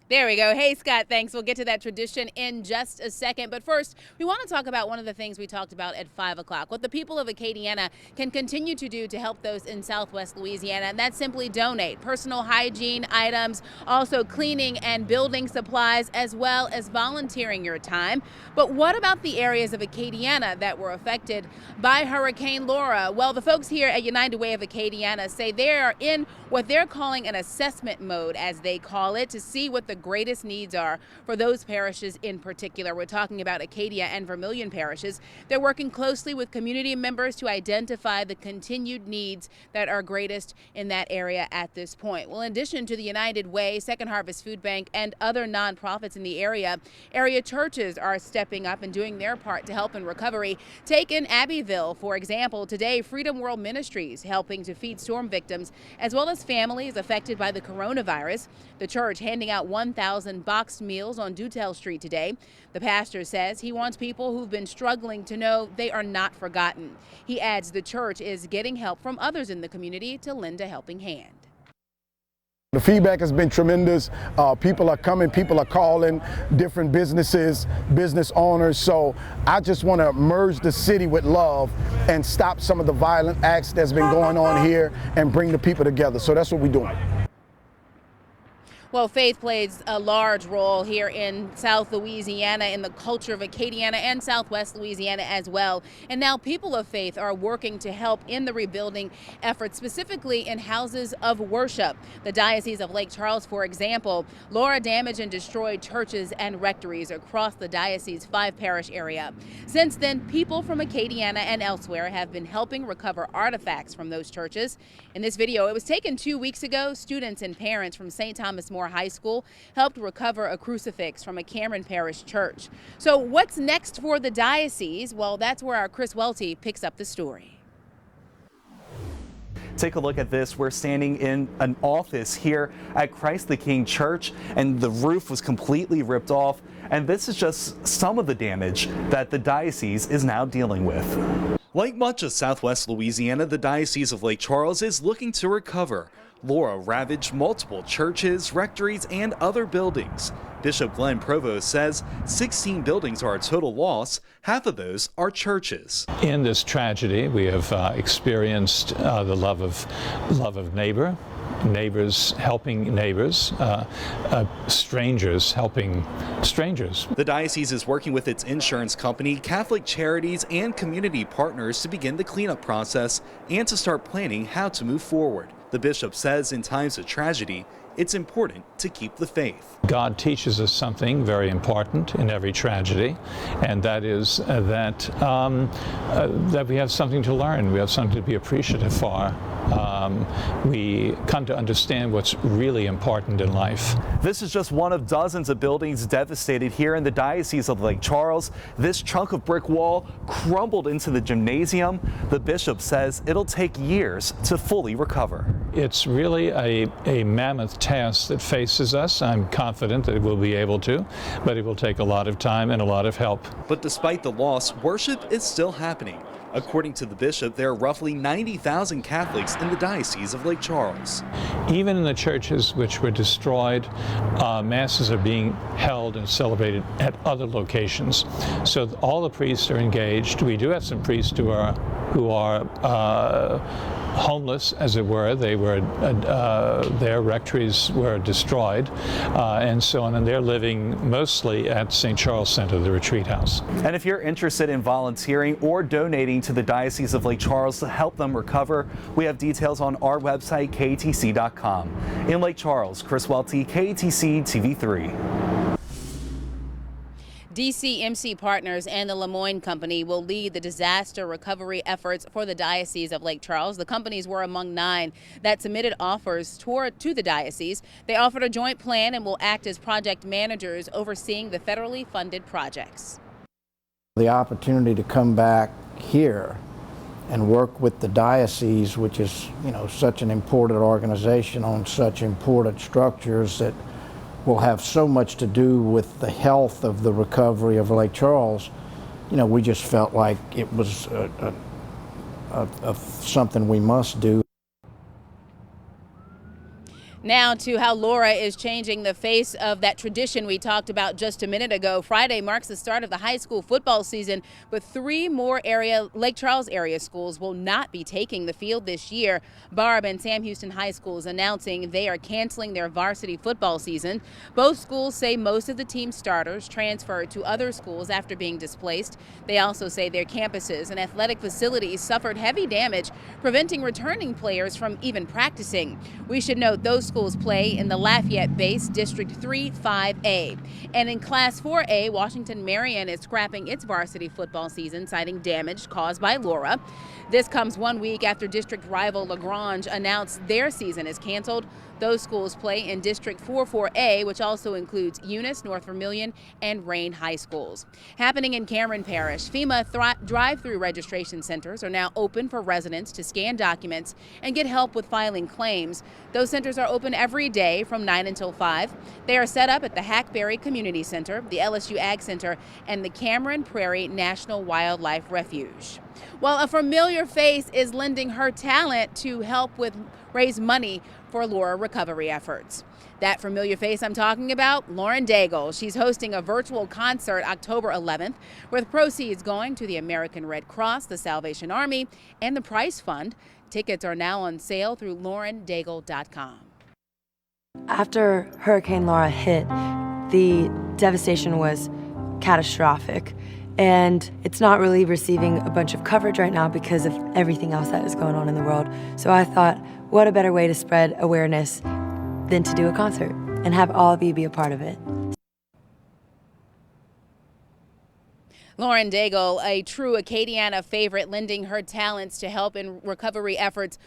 There we go. Hey, Scott, thanks. We'll get to that tradition in just a second. But first, we want to talk about one of the things we talked about at 5 o'clock, what the people of Acadiana can continue to do to help those in Southwest Louisiana, and that's simply donate personal hygiene items, also cleaning and building supplies, as well as volunteering your time. But what about the areas of Acadiana that were affected by Hurricane Laura? Well, the folks here at United Way of Acadiana say they are in what they're calling an assessment mode, as they call it, to see what the greatest needs are for those parishes in particular. We're talking about Acadia and Vermilion parishes. They're working closely with community members to identify the continued needs that are greatest in that area at this point. Well, in addition to the United Way, Second Harvest Food Bank, and other nonprofits in the area churches are stepping up and doing their part to help in recovery. Take in Abbeville, for example, today Freedom World Ministries helping to feed storm victims as well as families affected by the coronavirus. The church handing out 1,000 boxed meals on Dutel Street today. The pastor says he wants people who've been struggling to know they are not forgotten. He adds the church is getting help from others in the community to lend a helping hand. The feedback has been tremendous. People are coming, people are calling, different businesses, business owners. So I just want to merge the city with love and stop some of the violent acts that's been going on here and bring the people together. So that's what we're doing. Well, faith plays a large role here in South Louisiana, in the culture of Acadiana and Southwest Louisiana as well. And now people of faith are working to help in the rebuilding efforts, specifically in houses of worship. The Diocese of Lake Charles, for example, Laura damaged and destroyed churches and rectories across the diocese's 5-parish area. Since then, people from Acadiana and elsewhere have been helping recover artifacts from those churches. In this video, it was taken 2 weeks ago. Students and parents from St. Thomas More High School helped recover a crucifix from a Cameron Parish church. So what's next for the diocese? Well, that's where our Chris Welty picks up the story. Take a look at this. We're standing in an office here at Christ the King Church, and the roof was completely ripped off. And this is just some of the damage that the diocese is now dealing with. Like much of Southwest Louisiana, the Diocese of Lake Charles is looking to recover. Laura ravaged multiple churches, rectories, and other buildings. Bishop Glenn Provost says 16 buildings are a total loss. Half of those are churches. In this tragedy, we have experienced the love of neighbors helping neighbors, strangers helping strangers. The diocese is working with its insurance company, Catholic Charities, and community partners to begin the cleanup process and to start planning how to move forward. The bishop says in times of tragedy, it's important to keep the faith. God teaches us something very important in every tragedy, and that is that we have something to learn. We have something to be appreciative for. We come to understand what's really important in life. This is just one of dozens of buildings devastated here in the Diocese of Lake Charles. This chunk of brick wall crumbled into the gymnasium. The bishop says it'll take years to fully recover. It's really a mammoth task that faces us. I'm confident that we'll be able to, but it will take a lot of time and a lot of help. But despite the loss, worship is still happening. According to the bishop, there are roughly 90,000 Catholics in the Diocese of Lake Charles. Even in the churches which were destroyed, masses are being held and celebrated at other locations. So all the priests are engaged. We do have some priests who are homeless, as it were. They were their rectories were destroyed, and so on, and they're living mostly at St. Charles Center, the retreat house. And if you're interested in volunteering or donating to the Diocese of Lake Charles to help them recover, we have details on our website, KATC.com. In Lake Charles, Chris Welty, KATC TV3. DCMC Partners and the Lemoyne Company will lead the disaster recovery efforts for the Diocese of Lake Charles. The companies were among 9 that submitted offers to the diocese. They offered a joint plan and will act as project managers overseeing the federally funded projects. The opportunity to come back here and work with the diocese, which is, such an important organization on such important structures that will have so much to do with the health of the recovery of Lake Charles, we just felt like it was something we must do. Now to how Laura is changing the face of that tradition we talked about just a minute ago. Friday marks the start of the high school football season, but 3 more Lake Charles area schools will not be taking the field this year. Barb and Sam Houston High Schools announcing they are canceling their varsity football season. Both schools say most of the team starters transferred to other schools after being displaced. They also say their campuses and athletic facilities suffered heavy damage, preventing returning players from even practicing. We should note those schools play in the Lafayette-based District 3-5A. And in Class 4A, Washington Marion is scrapping its varsity football season, citing damage caused by Laura. This comes 1 week after district rival LaGrange announced their season is canceled. Those schools play in District 44A, which also includes Eunice, North Vermilion, and Rain High Schools. Happening in Cameron Parish, FEMA drive-through registration centers are now open for residents to scan documents and get help with filing claims. Those centers are open every day from 9 until 5. They are set up at the Hackberry Community Center, the LSU Ag Center, and the Cameron Prairie National Wildlife Refuge. Well, a familiar face is lending her talent to help raise money for Laura recovery efforts. That familiar face I'm talking about, Lauren Daigle. She's hosting a virtual concert October 11th with proceeds going to the American Red Cross, the Salvation Army, and the Price Fund. Tickets are now on sale through laurendaigle.com. After Hurricane Laura hit, the devastation was catastrophic. And it's not really receiving a bunch of coverage right now because of everything else that is going on in the world. So I thought, what a better way to spread awareness than to do a concert and have all of you be a part of it. Lauren Daigle, a true Acadiana favorite, lending her talents to help in recovery efforts